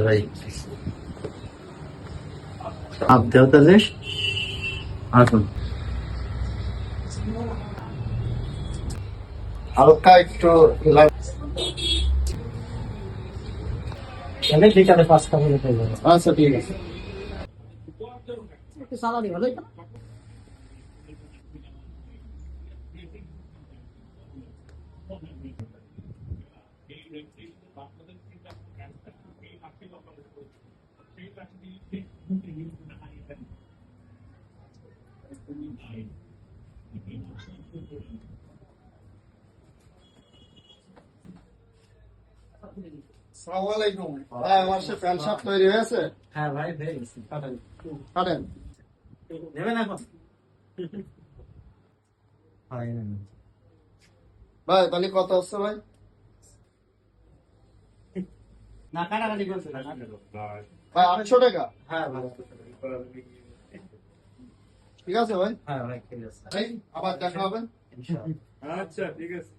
ভাই আপনি তাহলে আসুন হালকা একটু বিকালে 5টা হলে পেয়ে যাবো। আচ্ছা ঠিক আছে। আসসালামু আলাইকুম ভাই, আমার সে প্যান্ট শার্ট তৈরি হয়েছে? হ্যাঁ ভাই হয়ে গেছে। কাটেন কাটেন নেবেন এখন? ভাই তাহলে কত হচ্ছে ভাই? না কাটাকাটি করছে ভাই 800 টাকা। হ্যাঁ ভাই ঠিক আছে ভাই। হ্যাঁ ভাই ঠিক আছে ভাই, আবার দেখা হবে ইনশাআল্লাহ। আচ্ছা ঠিক আছে।